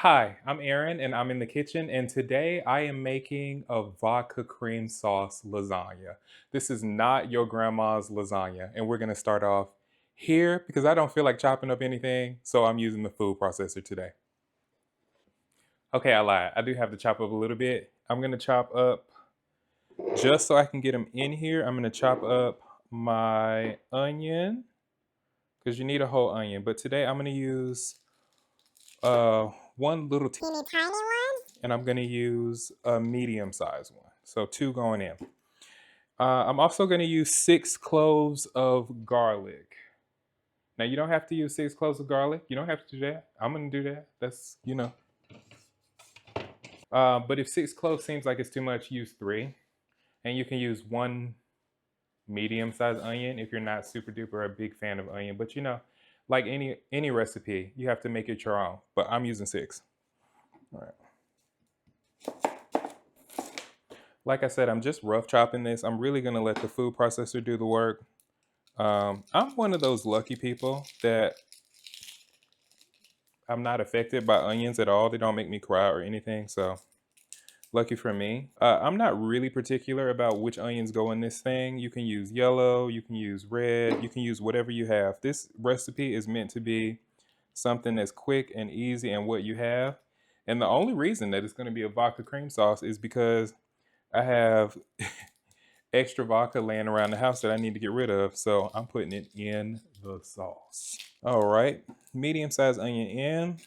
Hi, I'm Aaron and I'm in the kitchen, and today I am making a vodka cream sauce lasagna. This is not your grandma's lasagna, and we're gonna start off here because I don't feel like chopping up anything, so I'm using the food processor today. Okay, I lied. I do have to chop up a little bit. I'm gonna chop up just so I can get them in here. I'm gonna chop up my onion because you need a whole onion, but today I'm gonna use one little teeny tiny one, and I'm gonna use a medium sized one. So two going in. I'm also gonna use 6 cloves of garlic. Now you don't have to use 6 cloves of garlic. You don't have to do that. I'm gonna do that. That's. But if 6 cloves seems like it's too much, use three, and you can use one medium sized onion if you're not super duper a big fan of onion. But like any recipe, you have to make it your own. But I'm using six. All right. Like I said, I'm just rough chopping this. I'm really gonna let the food processor do the work. I'm one of those lucky people that I'm not affected by onions at all. They don't make me cry or anything, so lucky for me. I'm not really particular about which onions go in this thing. You can use yellow, you can use red, you can use whatever you have. This recipe is meant to be something that's quick and easy and what you have. And the only reason that it's gonna be a vodka cream sauce is because I have extra vodka laying around the house that I need to get rid of. So I'm putting it in the sauce. All right, medium-sized onion in,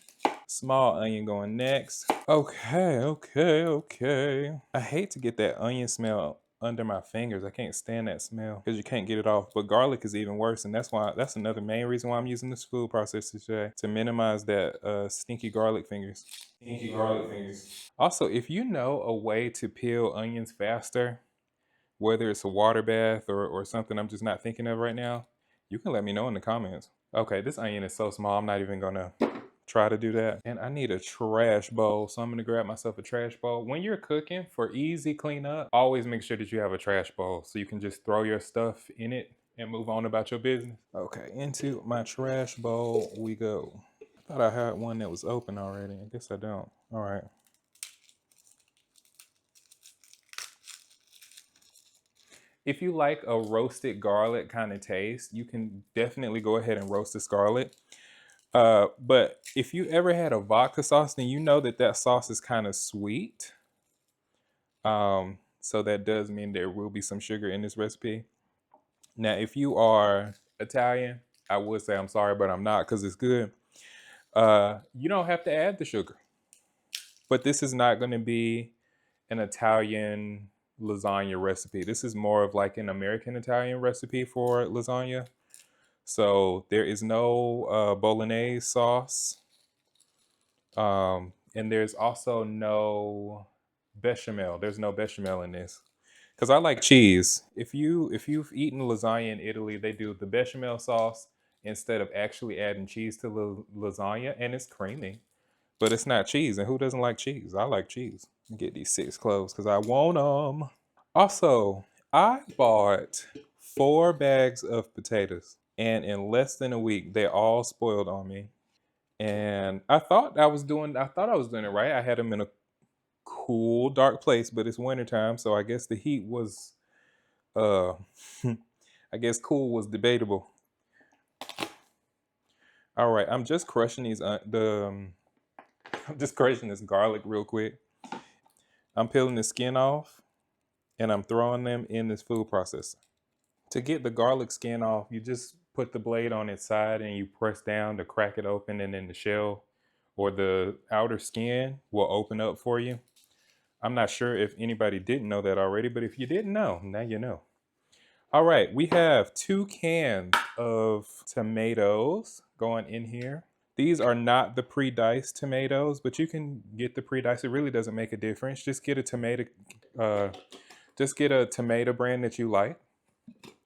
small onion going next. Okay. I hate to get that onion smell under my fingers. I can't stand that smell because you can't get it off. But garlic is even worse, and that's another main reason why I'm using this food processor today, to minimize that stinky garlic fingers. Stinky garlic fingers. Also, if you know a way to peel onions faster, whether it's a water bath or something I'm just not thinking of right now, you can let me know in the comments. Okay, this onion is so small, I'm not even gonna try to do that. And I need a trash bowl, so I'm gonna grab myself a trash bowl. When you're cooking, for easy cleanup, always make sure that you have a trash bowl so you can just throw your stuff in it and move on about your business. Okay, into my trash bowl we go. I thought I had one that was open already. I guess I don't. All right. If you like a roasted garlic kind of taste, you can definitely go ahead and roast this garlic. But if you ever had a vodka sauce, then you know that that sauce is kind of sweet. So that does mean there will be some sugar in this recipe. Now, if you are Italian, I would say I'm sorry, but I'm not because it's good. You don't have to add the sugar. But this is not going to be an Italian lasagna recipe. This is more of like an American Italian recipe for lasagna. So there is no bolognese sauce, and there's also no bechamel. There's no bechamel in this because I like cheese. If you've eaten lasagna in Italy, they do the bechamel sauce instead of actually adding cheese to lasagna, and it's creamy, but it's not cheese. And who doesn't like cheese? I like cheese. Get these 6 cloves because I want them. Also, I bought 4 bags of potatoes, and in less than a week, they all spoiled on me. And I thought I was doing it right. I had them in a cool, dark place, but it's wintertime, so I guess the heat was, uh, I guess cool was debatable. All right, I'm just crushing I'm just crushing this garlic real quick. I'm peeling the skin off, and I'm throwing them in this food processor. To get the garlic skin off, you just put the blade on its side and you press down to crack it open, and then the shell or the outer skin will open up for you. I'm not sure if anybody didn't know that already, but if you didn't know, now you know. All right, we have 2 cans of tomatoes going in here. These are not the pre-diced tomatoes, but you can get the pre-diced. It really doesn't make a difference. Uh, just get a tomato brand that you like,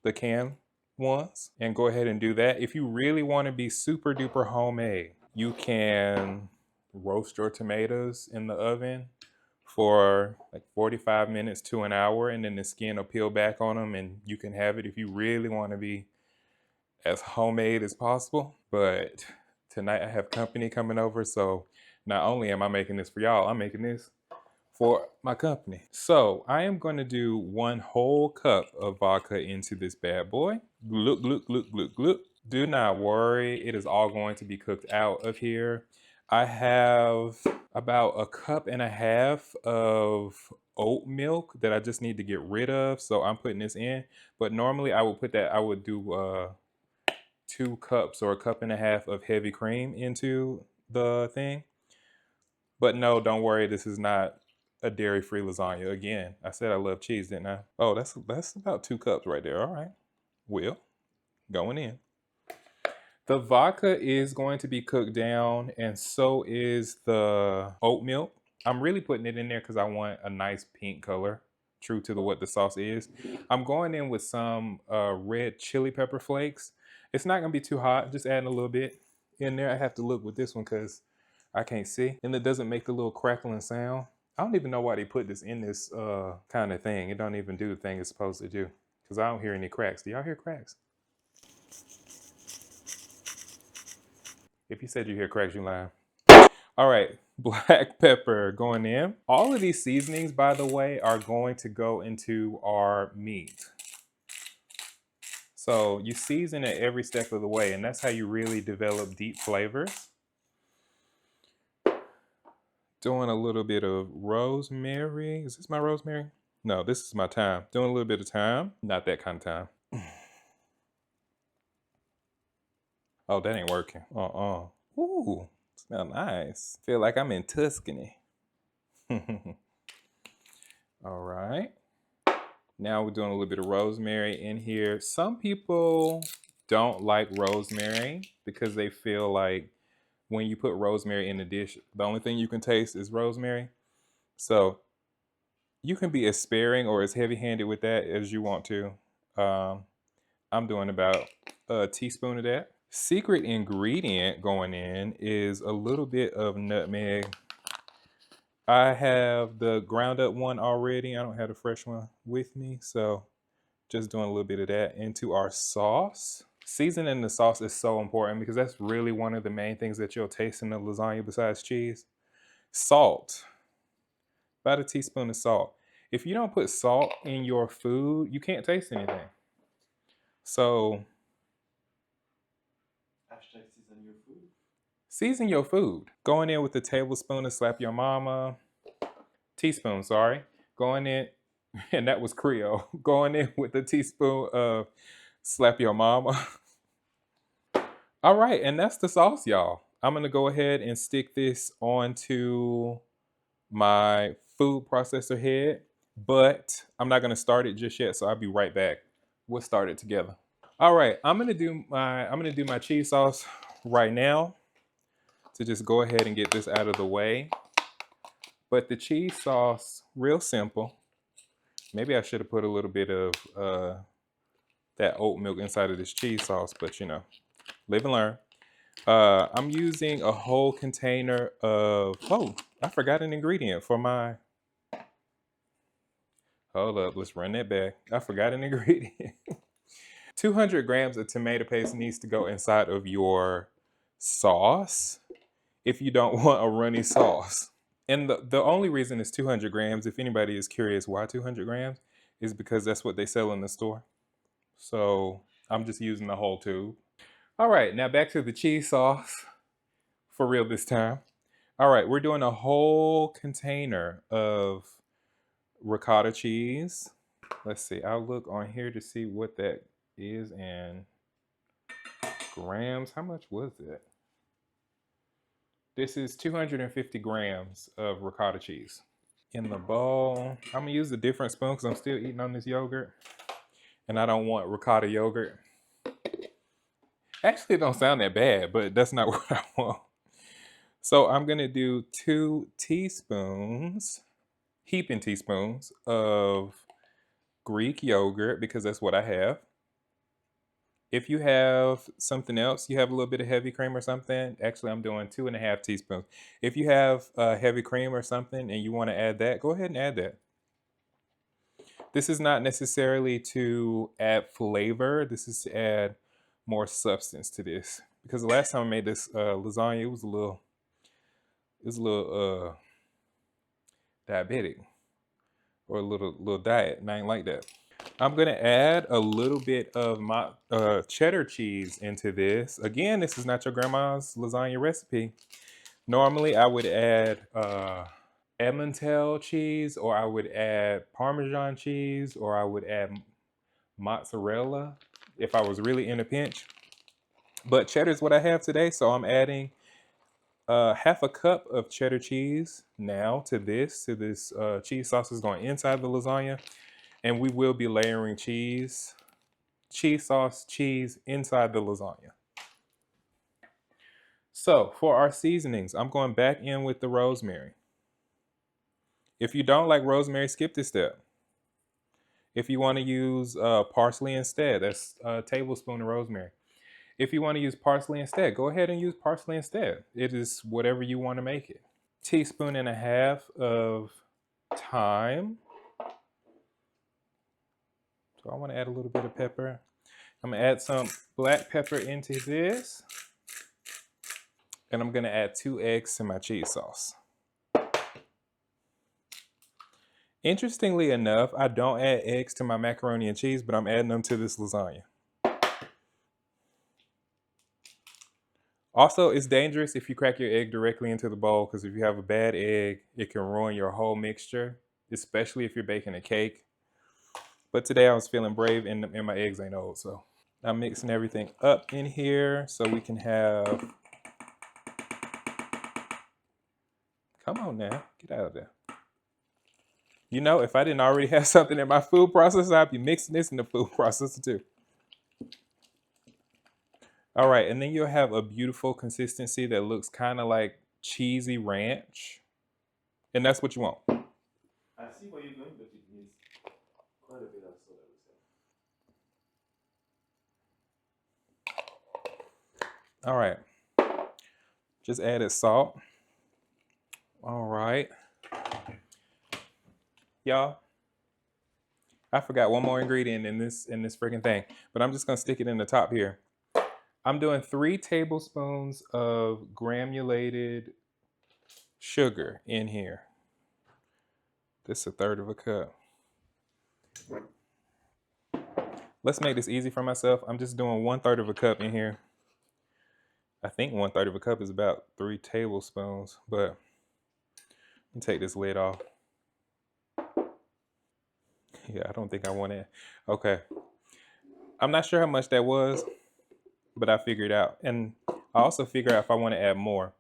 the can ones, and go ahead and do that. If you really want to be super duper homemade, you can roast your tomatoes in the oven for like 45 minutes to an hour, and then the skin will peel back on them and you can have it if you really want to be as homemade as possible. But tonight I have company coming over, so Not only am I making this for y'all, I'm making this for my company. So I am going to do 1 whole cup of vodka into this bad boy. Gloop, gloop, gloop, gloop, gloop. Do not worry, it is all going to be cooked out of here. I have about 1.5 cups of oat milk that I just need to get rid of, so I'm putting this in. But normally I would do 2 cups or 1.5 cups of heavy cream into the thing. But no, don't worry, this is not a dairy-free lasagna. Again, I said I love cheese, didn't I? Oh, that's about 2 cups right there. All right. Well, going in. The vodka is going to be cooked down, and so is the oat milk. I'm really putting it in there because I want a nice pink color, true to what the sauce is. I'm going in with some red chili pepper flakes. It's not going to be too hot, just adding a little bit in there. I have to look with this one because I can't see, and it doesn't make the little crackling sound. I don't even know why they put this in this kind of thing. It don't even do the thing it's supposed to do because I don't hear any cracks. Do y'all hear cracks? If you said you hear cracks, you lying. All right, black pepper going in. All of these seasonings, by the way, are going to go into our meat. So you season it every step of the way, and that's how you really develop deep flavors. Doing a little bit of rosemary. Is this my rosemary? No, this is my thyme. Doing a little bit of thyme. Not that kind of thyme. Oh, that ain't working. Ooh, smell nice. Feel like I'm in Tuscany. All right. Now we're doing a little bit of rosemary in here. Some people don't like rosemary because they feel like when you put rosemary in the dish, the only thing you can taste is rosemary. So you can be as sparing or as heavy-handed with that as you want to. I'm doing about a teaspoon of that. Secret ingredient going in is a little bit of nutmeg. I have the ground up one already. I don't have the fresh one with me, so just doing a little bit of that into our sauce. Seasoning the sauce is so important because that's really one of the main things that you'll taste in the lasagna besides cheese. Salt. About a teaspoon of salt. If you don't put salt in your food, you can't taste anything. So season your food. Season your food. Going in with a tablespoon of slap your mama. Teaspoon, sorry. Going in, and that was Creole. Going in with a teaspoon of slap your mama. All right, and that's the sauce, y'all. I'm gonna go ahead and stick this onto my food processor head, but I'm not gonna start it just yet, so I'll be right back. We'll start it together. All right, I'm gonna do my cheese sauce right now to just go ahead and get this out of the way. But the cheese sauce, real simple. Maybe I should have put a little bit of that oat milk inside of this cheese sauce, but you know, live and learn. I'm using a whole container of, oh, I forgot an ingredient for my, hold up, let's run that back. I forgot an ingredient. 200 grams of tomato paste needs to go inside of your sauce if you don't want a runny sauce. And the only reason it's 200 grams, if anybody is curious why 200 grams, is because that's what they sell in the store. So I'm just using the whole tube. All right, now back to the cheese sauce. For real this time. All right, we're doing a whole container of ricotta cheese. Let's see, I'll look on here to see what that is in grams. How much was it? This is 250 grams of ricotta cheese. In the bowl, I'm gonna use a different spoon because I'm still eating on this yogurt. And I don't want ricotta yogurt. Actually, it don't sound that bad, but that's not what I want. So I'm gonna do 2 teaspoons, heaping teaspoons of Greek yogurt because that's what I have. If you have something else, you have a little bit of heavy cream or something. Actually, I'm doing 2.5 teaspoons. If you have heavy cream or something and you want to add that, go ahead and add that. This is not necessarily to add flavor. This is to add more substance to this. Because the last time I made this lasagna, it It's a little diabetic or a little diet, and I ain't like that. I'm gonna add a little bit of my cheddar cheese into this. Again, this is not your grandma's lasagna recipe. Normally, I would add Emmental cheese, or I would add Parmesan cheese, or I would add mozzarella if I was really in a pinch. But cheddar is what I have today, so I'm adding half a cup of cheddar cheese now to this. Cheese sauce is going inside the lasagna, and we will be layering cheese sauce, cheese inside the lasagna. So for our seasonings, I'm going back in with the rosemary. If you don't like rosemary, skip this step. If you want to use parsley instead, that's a tablespoon of rosemary. If you want to use parsley instead, go ahead and use parsley instead. It is whatever you want to make it. Teaspoon and a half of thyme. So I want to add a little bit of pepper. I'm going to add some black pepper into this. And I'm going to add 2 eggs to my cheese sauce. Interestingly enough, I don't add eggs to my macaroni and cheese, but I'm adding them to this lasagna. Also, it's dangerous if you crack your egg directly into the bowl, because if you have a bad egg, it can ruin your whole mixture, especially if you're baking a cake. But today I was feeling brave and my eggs ain't old, so I'm mixing everything up in here so we can have... Come on now, get out of there. You know, if I didn't already have something in my food processor, I'd be mixing this in the food processor too. All right, and then you'll have a beautiful consistency that looks kind of like cheesy ranch. And that's what you want. I see where you're going, but it needs quite a bit of soda. All right. Just added salt. All right. Y'all, I forgot one more ingredient in this freaking thing, but I'm just gonna stick it in the top here. I'm doing 3 tablespoons of granulated sugar in here. This is 1/3 of a cup. Let's make this easy for myself. I'm just doing 1/3 of a cup in here. I think 1/3 of a cup is about 3 tablespoons, but let me take this lid off. Yeah, I don't think I want it. Okay. I'm not sure how much that was, but I figured out. And I also figured out if I want to add more.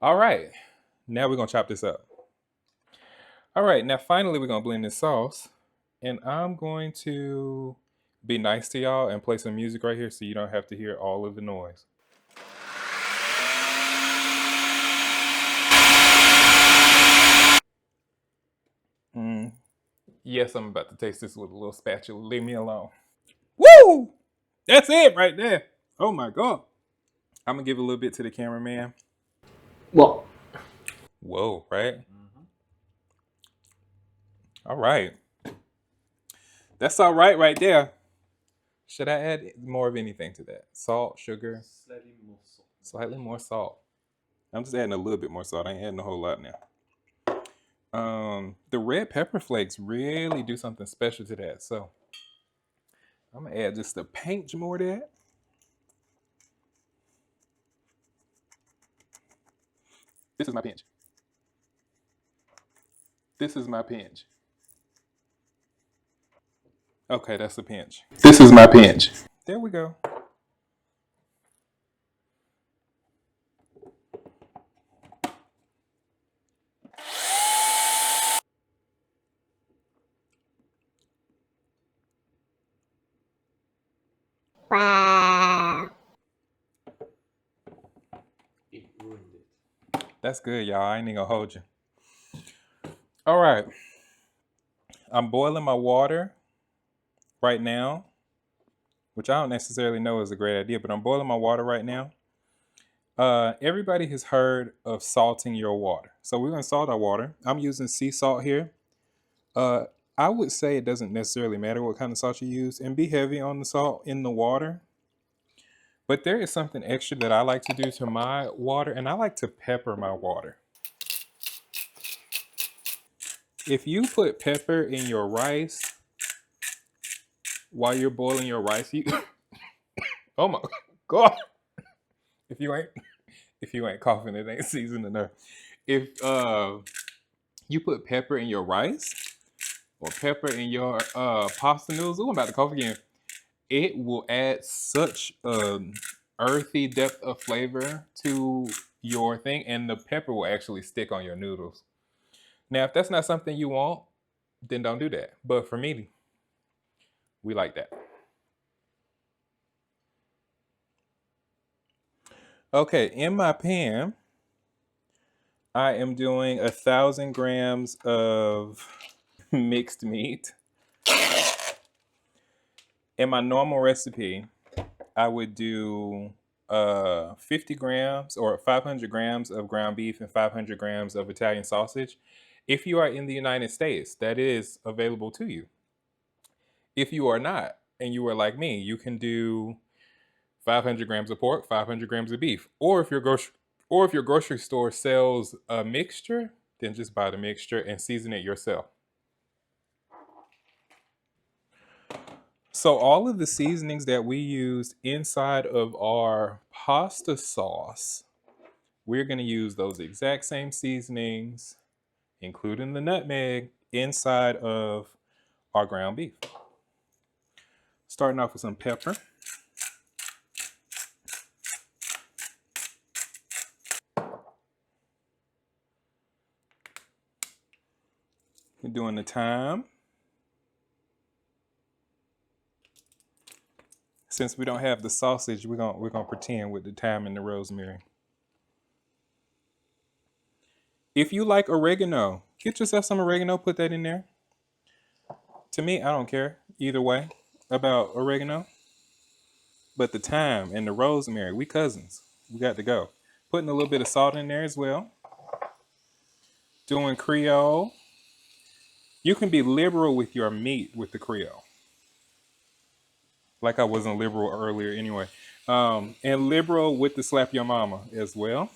All right. Now we're going to chop this up. All right. Now, finally, we're going to blend this sauce. And I'm going to be nice to y'all and play some music right here so you don't have to hear all of the noise. Yes, I'm about to taste this with a little spatula. Leave me alone. Woo! That's it right there. Oh my God. I'm going to give a little bit to the cameraman. Well. Whoa, right? All right. That's all right there. Should I add more of anything to that? Salt, sugar? Slightly more salt. Slightly more salt. I'm just adding a little bit more salt. I ain't adding a whole lot now. The red pepper flakes really do something special to that. So I'm going to add just a pinch more to that. This is my pinch. This is my pinch. Okay, that's a pinch. This is my pinch. There we go. Wow. It ruined it. That's good, y'all. I ain't even gonna hold you. All right. I'm boiling my water right now, which I don't necessarily know is a great idea, but I'm boiling my water right now. Everybody has heard of salting your water. So we're gonna salt our water. I'm using sea salt here. I would say it doesn't necessarily matter what kind of salt you use, and be heavy on the salt in the water. But there is something extra that I like to do to my water, and I like to pepper my water. If you put pepper in your rice while you're boiling your rice, you oh my god! If you ain't coughing, it ain't seasoned enough. If you put pepper in your rice or pepper in your pasta noodles, ooh, I'm about to cough again. It will add such an earthy depth of flavor to your thing, and the pepper will actually stick on your noodles. Now, if that's not something you want, then don't do that. But for me, we like that. Okay, in my pan, I am doing 1,000 grams of mixed meat. In my normal recipe, I would do 50 grams or 500 grams of ground beef and 500 grams of Italian sausage. If you are in the United States, that is available to you. If you are not, and you are like me, you can do 500 grams of pork, 500 grams of beef. Or if your grocery store sells a mixture, then just buy the mixture and season it yourself. So all of the seasonings that we used inside of our pasta sauce, we're going to use those exact same seasonings, including the nutmeg, inside of our ground beef. Starting off with some pepper. We're doing the thyme. Since we don't have the sausage, we're gonna pretend with the thyme and the rosemary. If you like oregano, get yourself some oregano, put that in there. To me, I don't care either way about oregano. But the thyme and the rosemary, we cousins. We got to go. Putting a little bit of salt in there as well. Doing Creole. You can be liberal with your meat with the Creole. Like I wasn't liberal earlier anyway. And liberal with the slap your mama as well.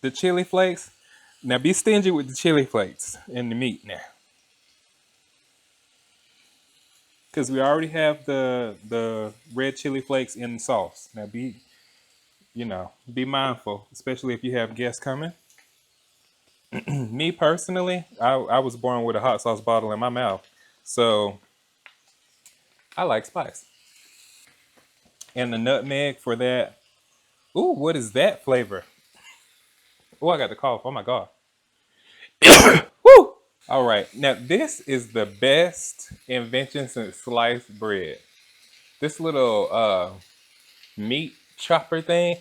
The chili flakes. Now be stingy with the chili flakes and the meat now. Because we already have the red chili flakes in the sauce. Now be mindful, especially if you have guests coming. Me personally, I was born with a hot sauce bottle in my mouth. So I like spice. And the nutmeg for that. Ooh, what is that flavor? Oh, I got the cough. Oh my God. Woo! All right. Now, this is the best invention since sliced bread. This little meat chopper thing.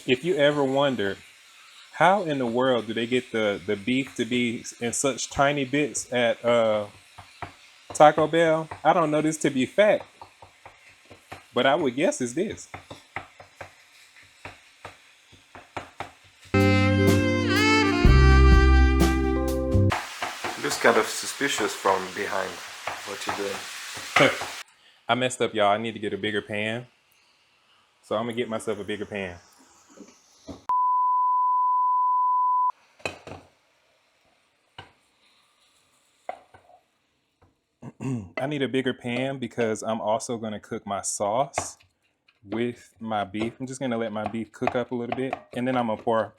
If you ever wondered how in the world do they get the beef to be in such tiny bits at Taco Bell, I don't know this to be fact, but I would guess it's this. Looks kind of suspicious from behind what you're doing. I messed up, y'all. I need to get a bigger pan. So I'm gonna get myself a bigger pan. I need a bigger pan because I'm also gonna cook my sauce with my beef. I'm just gonna let my beef cook up a little bit, and then I'm gonna pour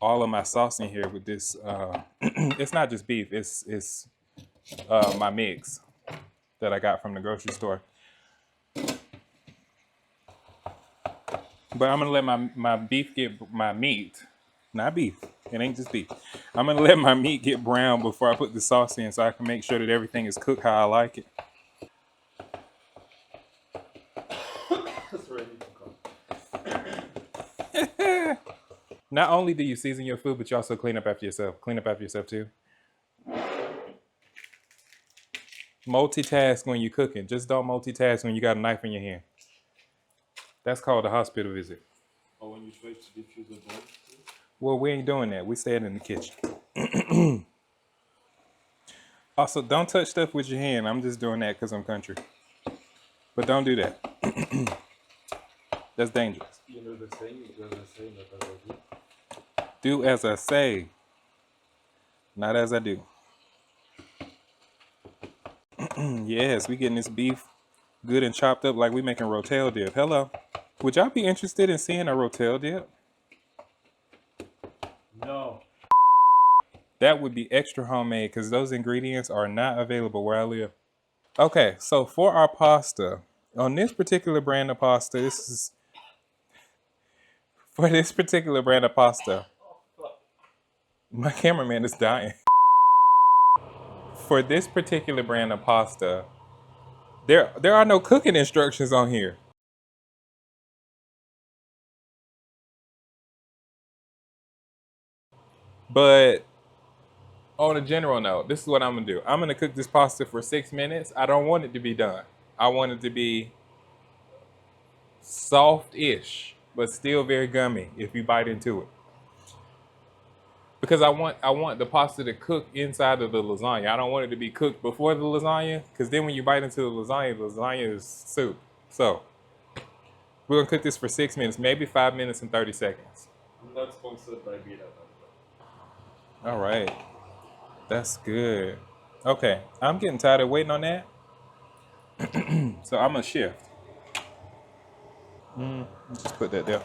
all of my sauce in here with this. It's not just beef; it's my mix that I got from the grocery store. But I'm gonna let my beef get my meat, not beef. It ain't just beef. I'm gonna let my meat get brown before I put the sauce in, so I can make sure that everything is cooked how I like it. That's ready to come. Not only do you season your food, but you also clean up after yourself. Clean up after yourself too. Multitask when you're cooking. Just don't multitask when you got a knife in your hand. That's called a hospital visit. Or when you try to diffuse the ball. Well, we ain't doing that. We staying in the kitchen. Also, don't touch stuff with your hand. I'm just doing that because I'm country. But don't do that. That's dangerous. You know the saying, not as I do. Do as I say, not as I do. Yes, we getting this beef good and chopped up like we making rotel dip. Hello. Would y'all be interested in seeing a rotel dip? No. That would be extra homemade because those ingredients are not available where I live. Okay, so for our pasta, on this particular brand of pasta, for this particular brand of pasta, my cameraman is dying. For this particular brand of pasta, there are no cooking instructions on here. But on a general note, this is what I'm gonna do. I'm gonna cook this pasta for 6 minutes. I don't want it to be done. I want it to be soft-ish, but still very gummy if you bite into it. Because I want the pasta to cook inside of the lasagna. I don't want it to be cooked before the lasagna, because then when you bite into the lasagna is soup. So we're gonna cook this for 6 minutes, maybe 5 minutes and 30 seconds. I'm not sponsored by Beta. All right, that's good. Okay, I'm getting tired of waiting on that, so I'm gonna shift. Just put that there.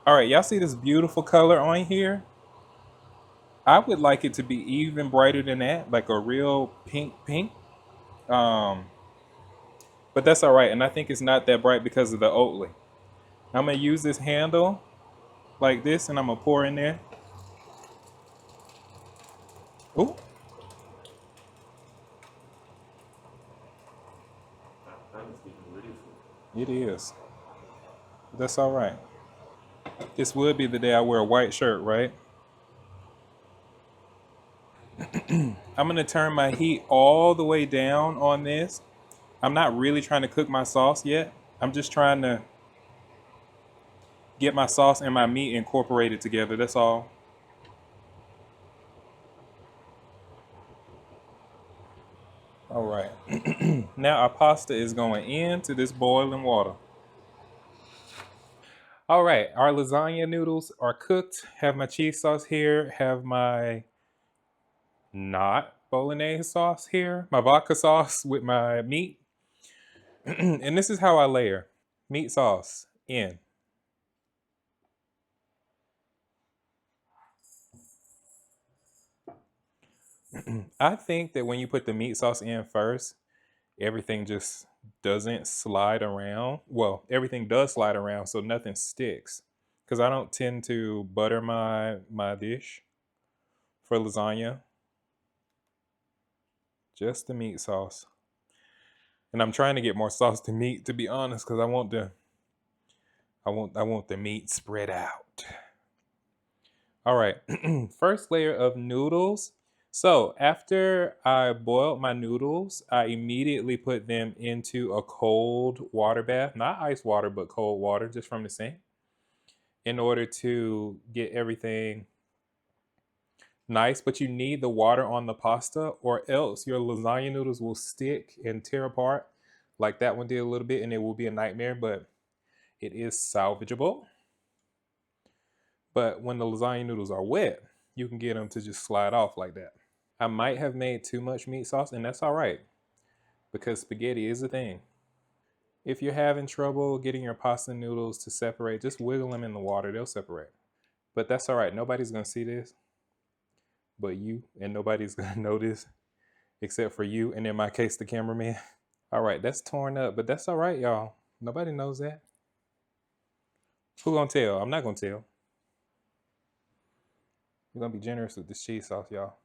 All right, y'all see this beautiful color on here? I would like it to be even brighter than that, like a real pink pink. Um, but that's all right, and I think it's not that bright because of the Oatly. I'm gonna use this handle like this, and I'm gonna pour in there. Ooh, Time is getting really full. it is. That's all right. This would be the day I wear a white shirt, right? I'm gonna turn my heat all the way down on this. I'm not really trying to cook my sauce yet. I'm just trying to get my sauce and my meat incorporated together. That's all. All right. Now our pasta is going into this boiling water. All right, our lasagna noodles are cooked. Have my cheese sauce here. Have my not bolognese sauce here. My vodka sauce with my meat. And this is how I layer meat sauce in. I think that when you put the meat sauce in first, everything just doesn't slide around. Well, everything does slide around, so nothing sticks. Because I don't tend to butter my dish for lasagna. Just the meat sauce. And I'm trying to get more sauce to meat, to be honest, because I want the meat spread out. All right. First layer of noodles. So after I boiled my noodles, I immediately put them into a cold water bath, not ice water, but cold water, just from the sink, in order to get everything nice. But you need the water on the pasta, or else your lasagna noodles will stick and tear apart, like that one did a little bit, and it will be a nightmare. But it is salvageable. But when the lasagna noodles are wet, you can get them to just slide off like that. I might have made too much meat sauce, and that's all right because spaghetti is a thing. If you're having trouble getting your pasta noodles to separate, just wiggle them in the water, they'll separate. But that's all right. Nobody's going to see this but you, and nobody's going to notice except for you, and in my case, the cameraman. All right, that's torn up, but that's all right, y'all. Nobody knows that. Who gonna tell? I'm not gonna tell. We're gonna be generous with this cheese sauce, y'all.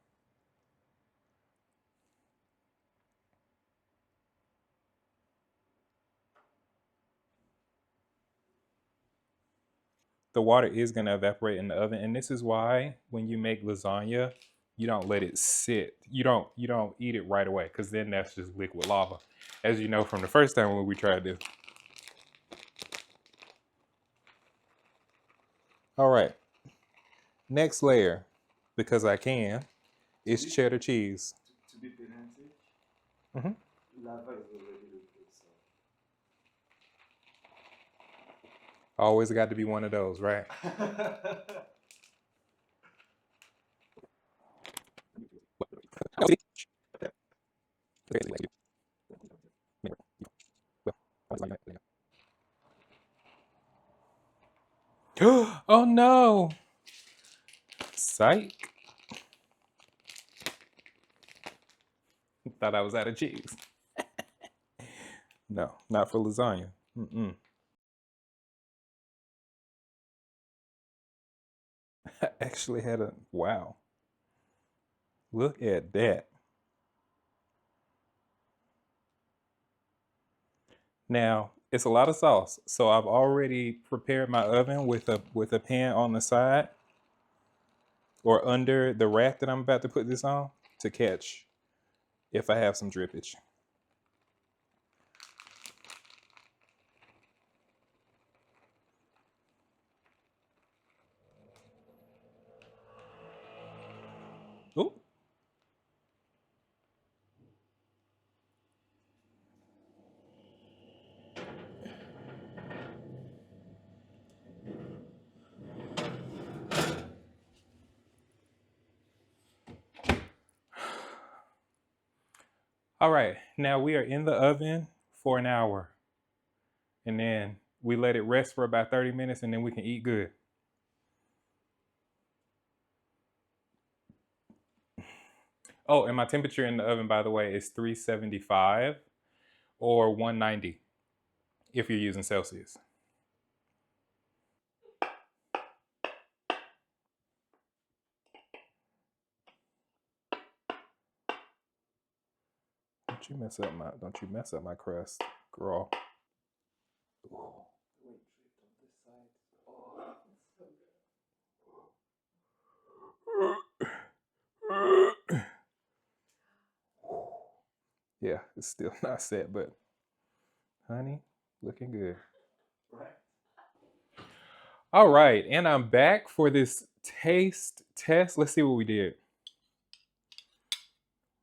The water is gonna evaporate in the oven, and this is why when you make lasagna, you don't let it sit. You don't eat it right away, because then that's just liquid lava. As you know from the first time when we tried this. All right. Next layer, because I can, is cheddar cheese. To be pedantic, Mhm. lava is already liquid, so. Always got to be one of those, right? Oh no! Psych. Thought I was out of cheese. No, not for lasagna. Mm-mm. I actually had a wow. Look at that. Now it's a lot of sauce, so I've already prepared my oven with a pan on the side or under the rack that I'm about to put this on to catch if I have some drippage. Ooh. All right, now we are in the oven for an hour. And then we let it rest for about 30 minutes and then we can eat good. Oh, and my temperature in the oven, by the way, is 375 or 190 if you're using Celsius. Don't you mess up my crust, girl. Ooh. Wait, dripped on this side. Oh, it's so good. Yeah, it's still not set, but honey, looking good. Right. All right, and I'm back for this taste test. Let's see what we did.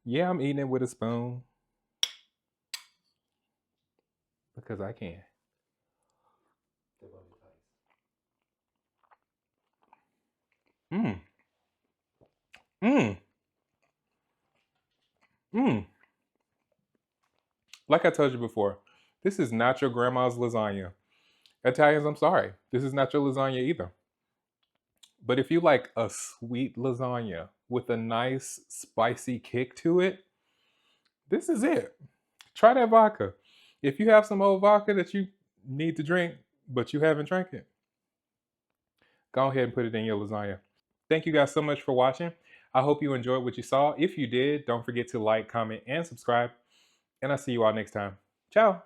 Yeah, I'm eating it with a spoon because I can. The body types. Mmm. Mmm. Mmm. Like I told you before, this is not your grandma's lasagna. Italians, I'm sorry. This is not your lasagna either. But if you like a sweet lasagna with a nice spicy kick to it, this is it. Try that vodka. If you have some old vodka that you need to drink, but you haven't drank it, go ahead and put it in your lasagna. Thank you guys so much for watching. I hope you enjoyed what you saw. If you did, don't forget to like, comment, and subscribe. And I'll see you all next time. Ciao.